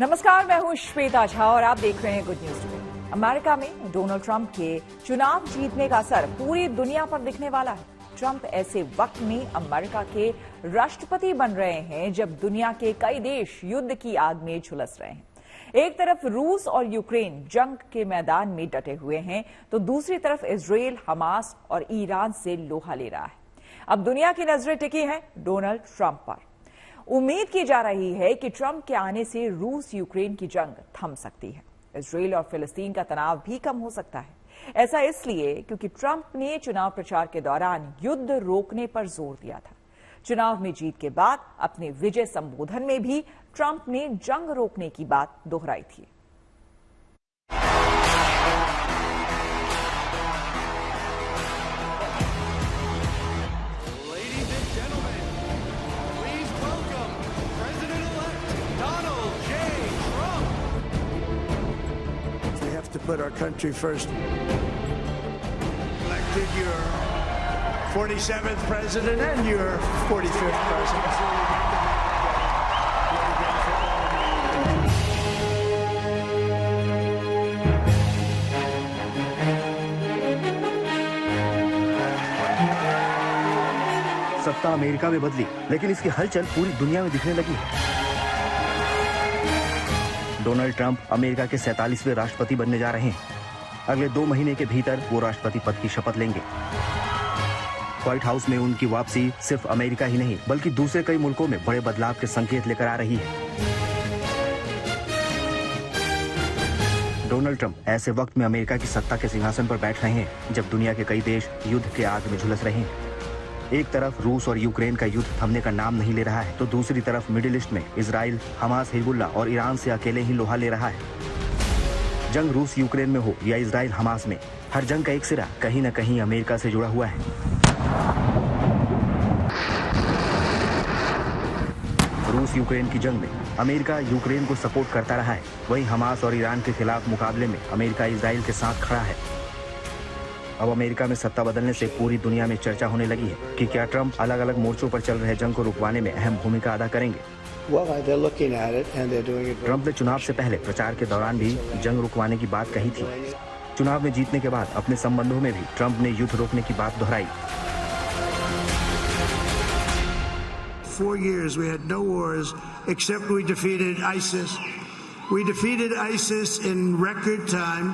नमस्कार, मैं हूं श्वेता झा और आप देख रहे हैं गुड न्यूज टुडे। अमेरिका में डोनाल्ड ट्रंप के चुनाव जीतने का असर पूरी दुनिया पर दिखने वाला है। ट्रंप ऐसे वक्त में अमेरिका के राष्ट्रपति बन रहे हैं जब दुनिया के कई देश युद्ध की आग में झुलस रहे हैं। एक तरफ रूस और यूक्रेन जंग के मैदान में डटे हुए हैं, तो दूसरी तरफ इजराइल, हमास और ईरान से लोहा ले रहा है। अब दुनिया की नजरें टिकी हैं डोनाल्ड ट्रंप पर। उम्मीद की जा रही है कि ट्रंप के आने से रूस यूक्रेन की जंग थम सकती है। इजराइल और फिलिस्तीन का तनाव भी कम हो सकता है। ऐसा इसलिए क्योंकि ट्रंप ने चुनाव प्रचार के दौरान युद्ध रोकने पर जोर दिया था। चुनाव में जीत के बाद अपने विजय संबोधन में भी ट्रंप ने जंग रोकने की बात दोहराई थी। To put our country first. Elected your 47th president and your 45th president. सत्ता अमेरिका में बदली, लेकिन इसकी हलचल पूरी दुनिया में दिखने लगी है। डोनाल्ड ट्रंप अमेरिका के 47वें राष्ट्रपति बनने जा रहे हैं। अगले 2 महीने के भीतर वो राष्ट्रपति पद की शपथ लेंगे। व्हाइट हाउस में उनकी वापसी सिर्फ अमेरिका ही नहीं, बल्कि दूसरे कई मुल्कों में बड़े बदलाव के संकेत लेकर आ रही है। डोनाल्ड ट्रंप ऐसे वक्त में अमेरिका की सत्ता के सिंहासन पर बैठ रहे हैं जब दुनिया के कई देश युद्ध के आग में झुलस रहे हैं। एक तरफ रूस और यूक्रेन का युद्ध थमने का नाम नहीं ले रहा है, तो दूसरी तरफ मिडिल ईस्ट में इजराइल, हमास, हिजबुल्लाह और ईरान से अकेले ही लोहा ले रहा है। जंग रूस यूक्रेन में हो या इजराइल हमास में, हर जंग का एक सिरा कहीं न कहीं अमेरिका से जुड़ा हुआ है। रूस यूक्रेन की जंग में अमेरिका यूक्रेन को सपोर्ट करता रहा है, वहीं हमास और ईरान के खिलाफ मुकाबले में अमेरिका इजराइल के साथ खड़ा है। अब अमेरिका में सत्ता बदलने से पूरी दुनिया में चर्चा होने लगी है कि क्या ट्रंप अलग अलग मोर्चों पर चल रहे जंग को रुकवाने में अहम भूमिका अदा करेंगे। ट्रंप ने चुनाव से पहले प्रचार के दौरान भी जंग रुकवाने की बात कही थी। चुनाव में जीतने के बाद अपने संबंधों में भी ट्रंप ने युद्ध रोकने की बात दोहराई। 4 years we had no wars except we defeated ISIS. We defeated ISIS in record time.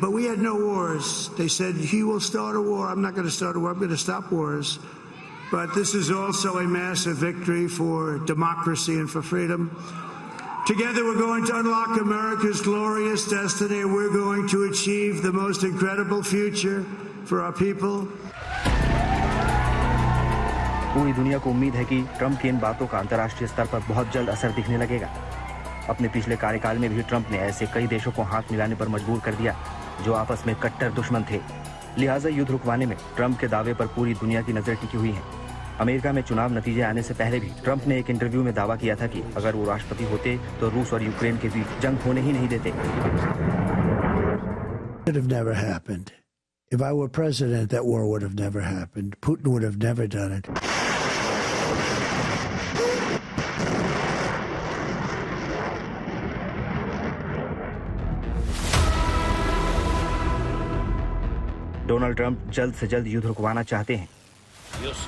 But we had no wars. They said, he will start a war. I'm not going to start a war. I'm going to stop wars. But this is also a massive victory for democracy and for freedom. Together we're going to unlock America's glorious destiny. We're going to achieve the most incredible future for our people. पूरी दुनिया को उम्मीद है कि Trump की इन बातों का अंतर्राष्ट्रीय स्तर पर बहुत जल्द असर दिखने लगेगा। अपने पिछले कार्यकाल में भी ट्रंप ने ऐसे कई देशों को हाथ मिलाने पर मजबूर कर दिया जो आपस में कट्टर दुश्मन थे। लिहाजा युद्ध रुकवाने में ट्रंप के दावे पर पूरी दुनिया की नजर टिकी हुई है। अमेरिका में चुनाव नतीजे आने से पहले भी ट्रंप ने एक इंटरव्यू में दावा किया था कि अगर वो राष्ट्रपति होते तो रूस और यूक्रेन के बीच जंग होने ही नहीं देते। If I were president, that war would have never happened. Putin would have never done it. Donald Trump जल्द से जल्द युद्ध रुकवाना चाहते हैं,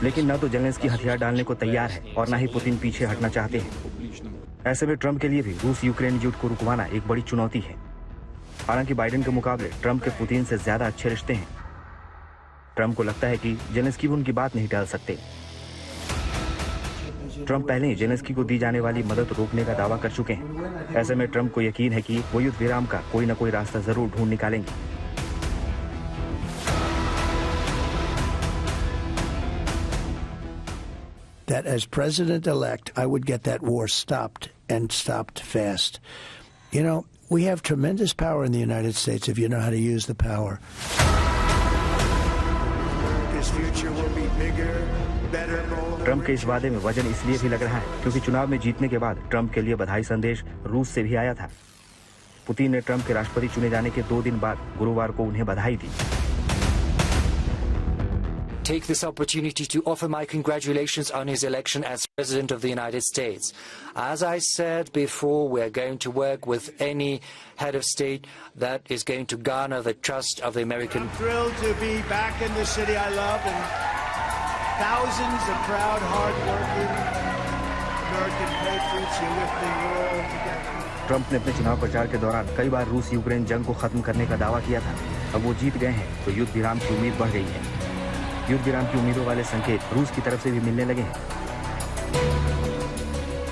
लेकिन न तो जेलेंस्की हथियार डालने को तैयार है और न ही पुतिन पीछे हटना चाहते हैं। ऐसे में ट्रंप के लिए भी रूस यूक्रेन युद्ध को रुकवाना एक बड़ी चुनौती है। हालांकि बाइडेन के मुकाबले ट्रंप के पुतिन से ज्यादा अच्छे रिश्ते हैं। ट्रंप को लगता है कि जेलेंस्की भी उनकी बात नहीं टाल सकते। ट्रंप पहले ही जेलेंस्की को दी जाने वाली मदद रोकने का दावा कर चुके हैं। ऐसे में ट्रंप को यकीन है कि वो युद्ध विराम का कोई न कोई रास्ता जरूर ढूंढ निकालेंगे। That as president-elect, I would get that war stopped and stopped fast. You know, we have tremendous power in the United States if you know how to use the power. This future will be bigger, better. Trump के इस वादे में वजन इसलिए भी लग रहा है क्योंकि चुनाव में जीतने के बाद ट्रंप के लिए बधाई संदेश रूस से भी आया था। पुतिन ने ट्रंप के राष्ट्रपति चुने जाने के 2 दिन बाद गुरुवार को उन्हें बधाई दी। take this opportunity to offer my congratulations on his election as President of the United States. As I said before, we are going to work with any head of state that is going to garner the trust of the American. I'm thrilled to be back in the city I love, and thousands of proud, hard-working American patriots here with me. We're all together. Trump ने अपने चुनाव प्रचार के दौरान कई बार रूस Ukraine जंग को खत्म करने का दावा किया था। अब वो जीत गए हैं तो युद्ध विराम की उम्मीद बढ़ गई है। युद्ध विराम की उम्मीदों वाले संकेत रूस की तरफ से भी मिलने लगे हैं।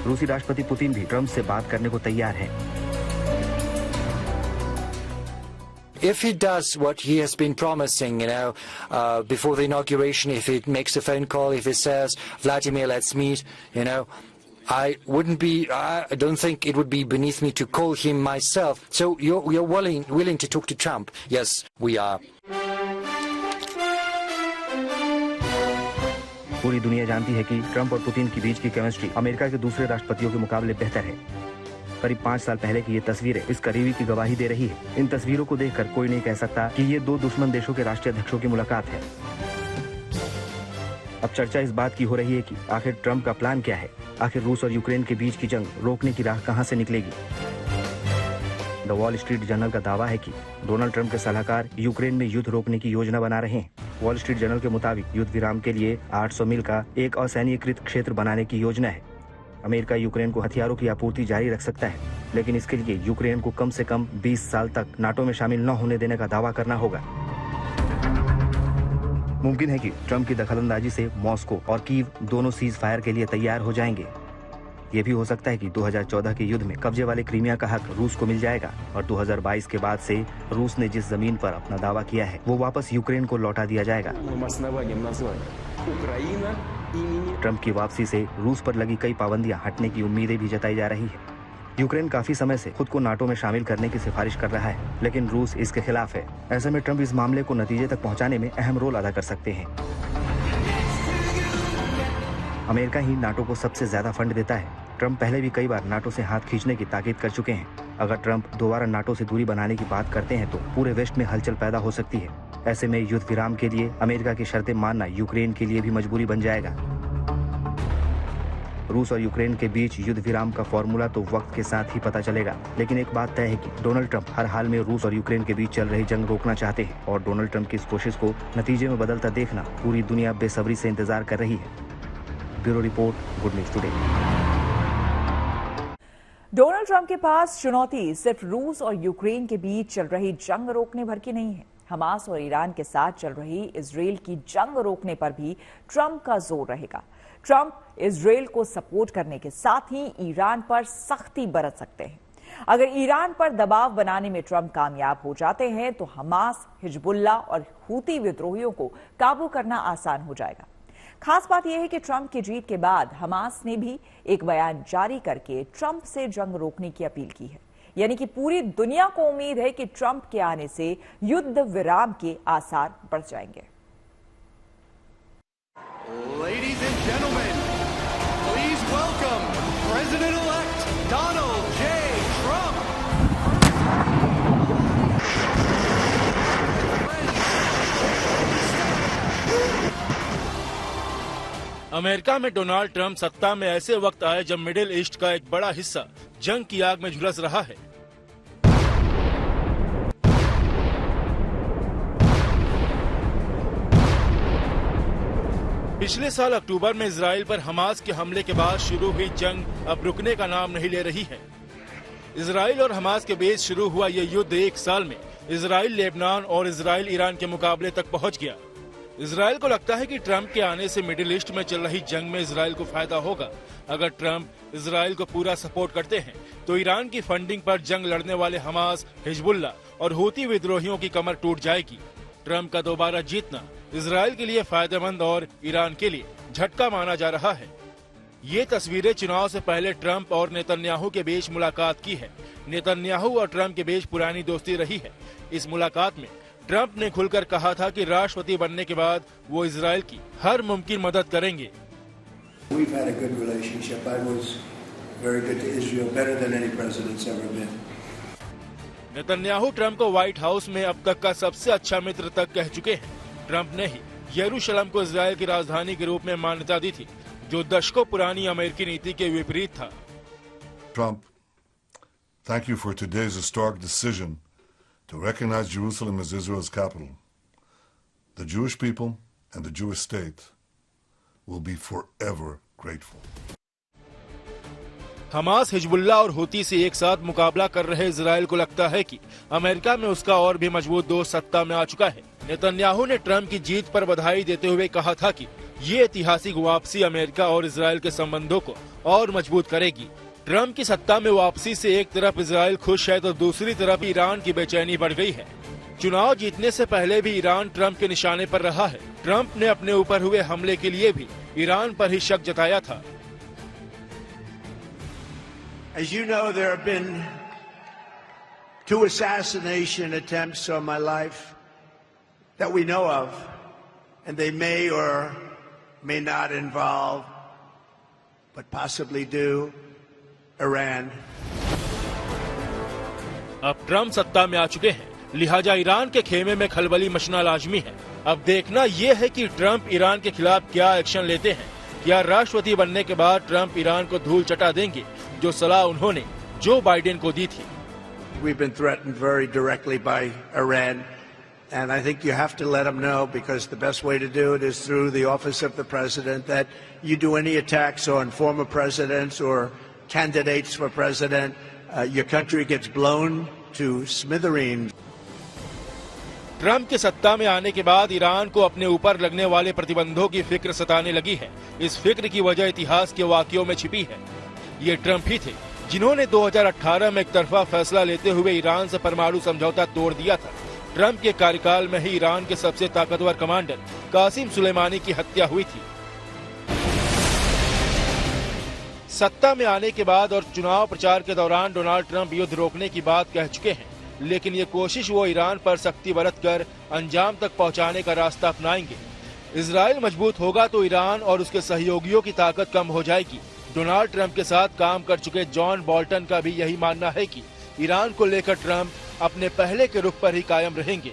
रूसी राष्ट्रपति पुतिन भी ट्रंप से बात करने को तैयार हैं। If he does what he has been promising, before the inauguration, if he makes a phone call, if he says, Vladimir, let's meet, I don't think it would be beneath me to call him myself. So you're willing to talk to Trump? Yes, we are. पूरी दुनिया जानती है कि Trump और Putin के बीच की chemistry America के दूसरे राष्ट्रपतियों के मुकाबले बेहतर है। करीब 5 साल पहले की ये तस्वीरें इस करीबी की गवाही दे रही है। इन तस्वीरों को देखकर कोई नहीं कह सकता कि ये दो दुश्मन देशों के राष्ट्रीय अध्यक्षों की मुलाकात है। अब चर्चा इस बात की हो रही है कि आखिर ट्रंप का प्लान क्या है। आखिर रूस और यूक्रेन के बीच की जंग रोकने की राह कहां से निकलेगी। द वॉल स्ट्रीट जर्नल का दावा है कि डोनाल्ड ट्रंप के सलाहकार यूक्रेन में युद्ध रोकने की योजना बना रहे हैं। वॉल स्ट्रीट जर्नल के मुताबिक युद्ध विराम के लिए 800 मील का एक असैन्यीकृत क्षेत्र बनाने की योजना है। अमेरिका यूक्रेन को हथियारों की आपूर्ति जारी रख सकता है, लेकिन इसके लिए यूक्रेन को कम से कम 20 साल तक नाटो में शामिल न होने देने का दावा करना होगा। मुमकिन है कि ट्रंप की दखलंदाजी से मॉस्को और कीव दोनों सीज फायर के लिए तैयार हो जाएंगे। ये भी हो सकता है कि 2014 के युद्ध में कब्जे वाले क्रीमिया का हक रूस को मिल जाएगा और 2022 के बाद से रूस ने जिस जमीन पर अपना दावा किया है वो वापस यूक्रेन को लौटा दिया जाएगा। ट्रंप की वापसी से रूस पर लगी कई पाबंदियां हटने की उम्मीदें भी जताई जा रही है। यूक्रेन काफी समय से खुद को नाटो में शामिल करने की सिफारिश कर रहा है, लेकिन रूस इसके खिलाफ है। ऐसे में ट्रंप इस मामले को नतीजे तक पहुंचाने में अहम रोल अदा कर सकते हैं। अमेरिका ही नाटो को सबसे ज्यादा फंड देता है। ट्रंप पहले भी कई बार नाटो से हाथ खींचने की ताकीद कर चुके हैं। अगर ट्रंप दोबारा नाटो से दूरी बनाने की बात करते हैं तो पूरे वेस्ट में हलचल पैदा हो सकती है। ऐसे में युद्ध विराम के लिए अमेरिका की शर्तें मानना यूक्रेन के लिए भी मजबूरी बन जाएगा। रूस और यूक्रेन के बीच युद्ध विराम का फॉर्मूला तो वक्त के साथ ही पता चलेगा, लेकिन एक बात तय है कि डोनाल्ड ट्रंप हर हाल में रूस और यूक्रेन के बीच चल रही जंग रोकना चाहते हैं और डोनाल्ड ट्रंप की इस कोशिश को नतीजे में बदलता देखना पूरी दुनिया बेसब्री से इंतजार कर रही है। Bureau report, good news today. Donald Trump के पास चुनौती सिर्फ रूस और यूक्रेन के बीच चल रही जंग रोकने भर की नहीं है। हमास और ईरान के साथ चल रही इजराइल की जंग रोकने पर भी ट्रंप का जोर रहेगा। ट्रंप इजराइल को सपोर्ट करने के साथ ही ईरान पर सख्ती बरत सकते हैं। अगर ईरान पर दबाव बनाने में ट्रंप कामयाब हो जाते हैं तो हमास, हिजबुल्लाह और हूती विद्रोहियों को काबू करना आसान हो जाएगा। खास बात यह है कि ट्रंप की जीत के बाद हमास ने भी एक बयान जारी करके ट्रंप से जंग रोकने की अपील की है। यानी कि पूरी दुनिया को उम्मीद है कि ट्रंप के आने से युद्ध विराम के आसार बढ़ जाएंगे। Ladies and gentlemen, please welcome President-elect Donald J. Trump. America में डोनाल्ड ट्रंप सत्ता में ऐसे वक्त आए जब मिडिल ईस्ट का एक बड़ा हिस्सा जंग की आग में झुलस रहा है। पिछले साल अक्टूबर में इजराइल पर हमास के हमले के बाद शुरू हुई जंग अब रुकने का नाम नहीं ले रही है। इजराइल और हमास के बीच शुरू हुआ ये युद्ध 1 साल में इजराइल लेबनान और इजराइल ईरान के मुकाबले तक पहुंच गया। इजराइल को लगता है कि ट्रंप के आने से मिडिल ईस्ट में चल रही जंग में इजराइल को फायदा होगा। अगर ट्रंप इजराइल को पूरा सपोर्ट करते हैं तो ईरान की फंडिंग पर जंग लड़ने वाले हमास, हिजबुल्लाह और हूती विद्रोहियों की कमर टूट जाएगी। ट्रंप का दोबारा जीतना इजराइल के लिए फायदेमंद और ईरान के लिए झटका माना जा रहा है। ये तस्वीरें चुनाव से पहले ट्रंप और नेतन्याहू के बीच मुलाकात की है। नेतन्याहू और ट्रंप के बीच पुरानी दोस्ती रही है। इस मुलाकात में ट्रंप ने खुलकर कहा था कि राष्ट्रपति बनने के बाद वो इजराइल की हर मुमकिन मदद करेंगे। नेतन्याहू ट्रंप को व्हाइट हाउस में अब तक का सबसे अच्छा मित्र तक कह चुके हैं। ट्रंप ने ही यरूशलेम को इजराइल की राजधानी के रूप में मान्यता दी थी, जो दशकों पुरानी अमेरिकी नीति के विपरीत था। Trump, thank you for today's historic decision to recognize Jerusalem as Israel's capital. The Jewish people and the Jewish state will be forever grateful. Hamas, Hezbollah और हुती से एक साथ मुकाबला कर रहे इजराइल को लगता है कि अमेरिका में उसका और भी मजबूत दोस्त सत्ता में आ चुका है। नेतन्याहू ने ट्रंप की जीत पर बधाई देते हुए कहा था कि ये ऐतिहासिक वापसी अमेरिका और इजराइल के संबंधों को और मजबूत करेगी। ट्रंप की सत्ता में वापसी से एक तरफ इजराइल खुश है तो दूसरी तरफ ईरान की बेचैनी बढ़ गई है। चुनाव जीतने से पहले भी ईरान ट्रंप के निशाने पर रहा है। ट्रंप ने अपने ऊपर हुए हमले के लिए भी ईरान पर ही शक जताया था। As you know, there have been 2 assassination attempts on my life that we know of, and they may or may not involve, but possibly do, Iran. अब ट्रंप सत्ता में आ चुके हैं, लिहाजा ईरान के खेमे में खलबली मचना लाजमी है। अब देखना यह है कि ट्रंप ईरान के खिलाफ क्या एक्शन लेते हैं। क्या राष्ट्रपति बनने के बाद ट्रंप ईरान को धूल चटा देंगे, जो सलाह उन्होंने जो बाइडेन को दी थी। We've been threatened very directly by Iran, and I think you have to let them know, because the best way to do it is through the office of the president, that you do any attacks on former presidents or candidates for president, your country gets blown to smithereens. Trump के सत्ता में आने के बाद Iran को अपने ऊपर लगने वाले प्रतिबंधों की फिक्र सताने लगी है। इस फिक्र की वजह इतिहास के वाकयों में छिपी है। ये ट्रंप ही थे जिन्होंने 2018 में एक तरफा फैसला लेते हुए ईरान से परमाणु समझौता तोड़ दिया था। ट्रंप के कार्यकाल में ही ईरान के सबसे ताकतवर कमांडर कासिम सुलेमानी की हत्या हुई थी। सत्ता में आने के बाद और चुनाव प्रचार के दौरान डोनाल्ड ट्रंप युद्ध रोकने की बात कह चुके हैं, लेकिन ये कोशिश वो ईरान पर सख्ती बरत कर अंजाम तक पहुंचाने का रास्ता अपनाएंगे। इजराइल मजबूत होगा तो ईरान और उसके सहयोगियों की ताकत कम हो जाएगी। डोनाल्ड ट्रंप के साथ काम कर चुके जॉन बोल्टन का भी यही मानना है कि ईरान को लेकर ट्रंप अपने पहले के रुख पर ही कायम रहेंगे।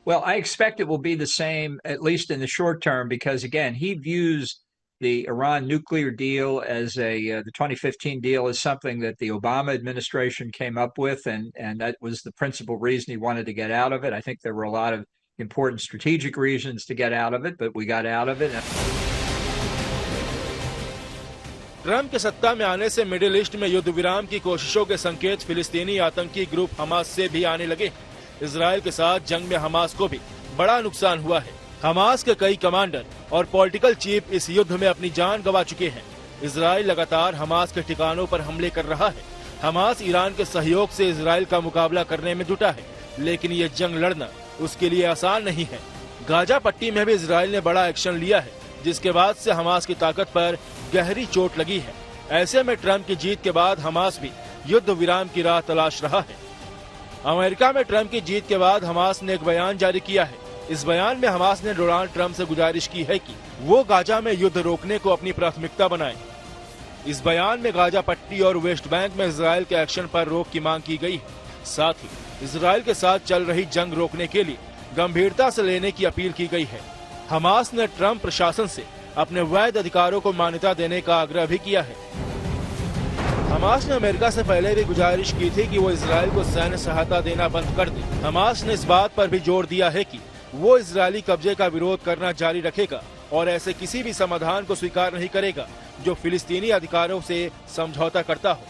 Well, I expect it will be the same, at least in the short term, because again, he views the Iran nuclear deal as the 2015 deal as something that the Obama administration came up with, and that was the principal reason he wanted to get out of it. I think there were a lot of important strategic reasons to get out of it, but we got out of it. Trump के सत्ता में आने से middle east में युद्ध विराम की कोशिशों के संकेत फिलिस्तीनी आतंकी ग्रुप हमास से भी आने लगे। इजराइल के साथ जंग में हमास को भी बड़ा नुकसान हुआ है। हमास के कई कमांडर और पॉलिटिकल चीफ इस युद्ध में अपनी जान गंवा चुके हैं। इजराइल लगातार हमास के ठिकानों पर हमले कर रहा है। हमास ईरान के सहयोग से इजराइल का मुकाबला करने में जुटा है, लेकिन ये जंग लड़ना उसके लिए आसान नहीं है। गाजा पट्टी में भी इजराइल ने बड़ा एक्शन लिया है, जिसके बाद से हमास की ताकत पर गहरी चोट लगी है। ऐसे में ट्रंप की जीत के बाद हमास भी युद्ध विराम की राह तलाश रहा है। अमेरिका में ट्रंप की जीत के बाद हमास ने एक बयान जारी किया है। इस बयान में हमास ने डोनाल्ड ट्रंप से गुजारिश की है कि वो गाजा में युद्ध रोकने को अपनी प्राथमिकता बनाए। इस बयान में गाजा पट्टी और वेस्ट बैंक में इजराइल के एक्शन पर रोक की मांग की गई है। साथ ही इजराइल के साथ चल रही जंग रोकने के लिए गंभीरता से लेने की अपील की गई है। हमास ने ट्रंप प्रशासन से अपने वैध अधिकारों को मान्यता देने का आग्रह भी किया है। हमास ने अमेरिका से पहले भी गुजारिश की थी कि वो इजराइल को सैन्य सहायता देना बंद कर दे। हमास ने इस बात पर भी जोर दिया है कि वो इजरायली कब्जे का विरोध करना जारी रखेगा और ऐसे किसी भी समाधान को स्वीकार नहीं करेगा जो फिलिस्तीनी अधिकारों से समझौता करता हो।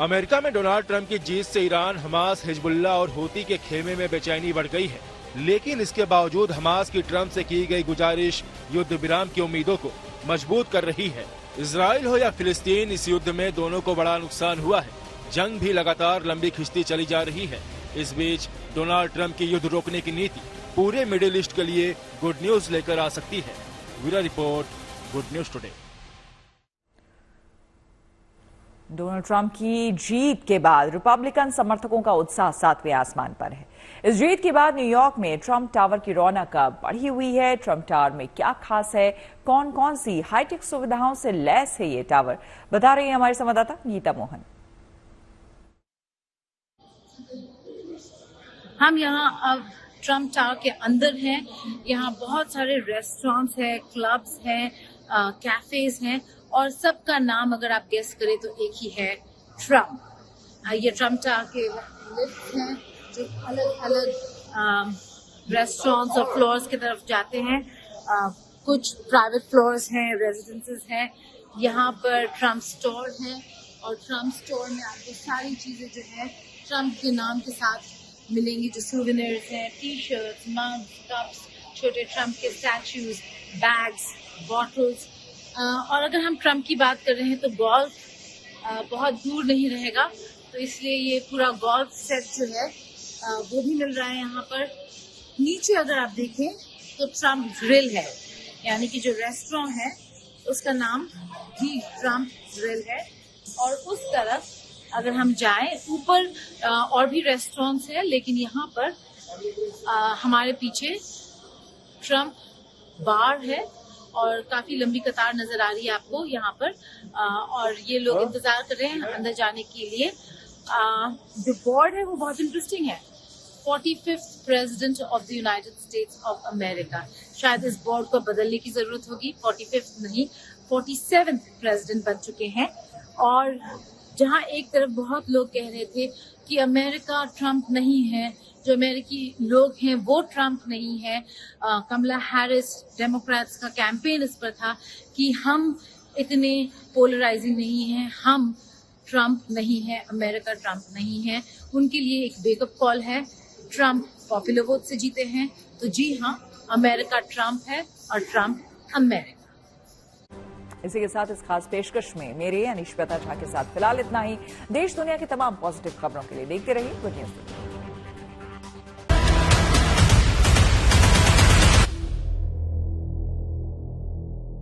अमेरिका में डोनाल्ड ट्रंप की जीत से ईरान, हमास, हिजबुल्लाह और हूती के खेमे में बेचैनी बढ़ गई है, लेकिन इसके बावजूद हमास की ट्रंप से की गई गुजारिश युद्ध विराम की उम्मीदों को मजबूत कर रही है। इजराइल हो या फिलिस्तीन, इस युद्ध में दोनों को बड़ा नुकसान हुआ है। जंग भी लगातार लंबी खिंचती चली जा रही है। इस बीच डोनाल्ड ट्रंप की युद्ध रोकने की नीति पूरे मिडिल ईस्ट के लिए गुड न्यूज लेकर आ सकती है। Bureau report, good news today. Donald Trump की जीत के बाद रिपब्लिकन समर्थकों का उत्साह 7वें आसमान पर है। इस जीत के बाद न्यूयॉर्क में ट्रंप टावर की रौनक बढ़ी हुई है। ट्रंप टावर में क्या खास है, कौन कौन सी हाईटेक सुविधाओं से लैस है ये टावर, बता रही है हमारे संवाददाता गीता मोहन। हम यहाँ अब ट्रम्प टावर के अंदर हैं। यहाँ बहुत सारे रेस्टोरेंट्स हैं, क्लब्स हैं, कैफेज हैं और सबका नाम अगर आप गेस करें तो एक ही है, ट्रम्प। ये ट्रम्प टावर के लिफ्ट हैं जो अलग अलग रेस्टोरेंट्स और फ्लोर्स की तरफ जाते हैं। कुछ प्राइवेट फ्लोर्स हैं, रेजिडेंसेस हैं। यहाँ पर ट्रम्प स्टोर है और ट्रम्प स्टोर में आपको सारी चीजें जो है ट्रम्प के नाम के साथ मिलेंगी, जो सूवेनिर्स हैं, टी शर्ट्स, मग्स, कप्स, छोटे ट्रम्प के स्टैचूज, बैग्स, बॉटल्स। और अगर हम ट्रम्प की बात कर रहे हैं तो गोल्फ बहुत दूर नहीं रहेगा, तो इसलिए ये पूरा गोल्फ सेट जो है वो भी मिल रहा है यहाँ पर। नीचे अगर आप देखें तो ट्रम्प ग्रिल है, यानी कि जो रेस्टोरेंट है उसका नाम भी ट्रम्प ग्रिल है। और उस तरफ अगर हम जाएं, ऊपर और भी रेस्टोरेंट्स हैं, लेकिन यहाँ पर हमारे पीछे ट्रम्प बार है और काफी लंबी कतार नजर आ रही है आपको यहाँ पर। और ये लोग इंतजार कर रहे हैं अंदर जाने के लिए। जो बोर्ड है वो बहुत इंटरेस्टिंग है, 45th president of the United states of America. शायद इस बोर्ड को बदलने की जरूरत होगी, 45th नहीं 47th प्रेसिडेंट बन चुके हैं। और जहां एक तरफ बहुत लोग कह रहे थे कि अमेरिका ट्रम्प नहीं है, जो अमेरिकी लोग हैं वो ट्रम्प नहीं है। कमला हैरिस डेमोक्रेट्स का कैंपेन इस पर था कि हम इतने पोलराइजिंग नहीं हैं, हम ट्रम्प नहीं है, अमेरिका ट्रम्प नहीं है। उनके लिए एक वेकअप कॉल है। ट्रम्प पॉपुलर वोट से जीते हैं, तो जी हाँ, अमेरिका ट्रम्प है और ट्रम्प अमेरिका। इसी के साथ इस खास पेशकश में मेरे यानी श्वेता झा के साथ फिलहाल इतना ही। देश दुनिया की तमाम पॉजिटिव खबरों के लिए देखते रहिए गुड न्यूज।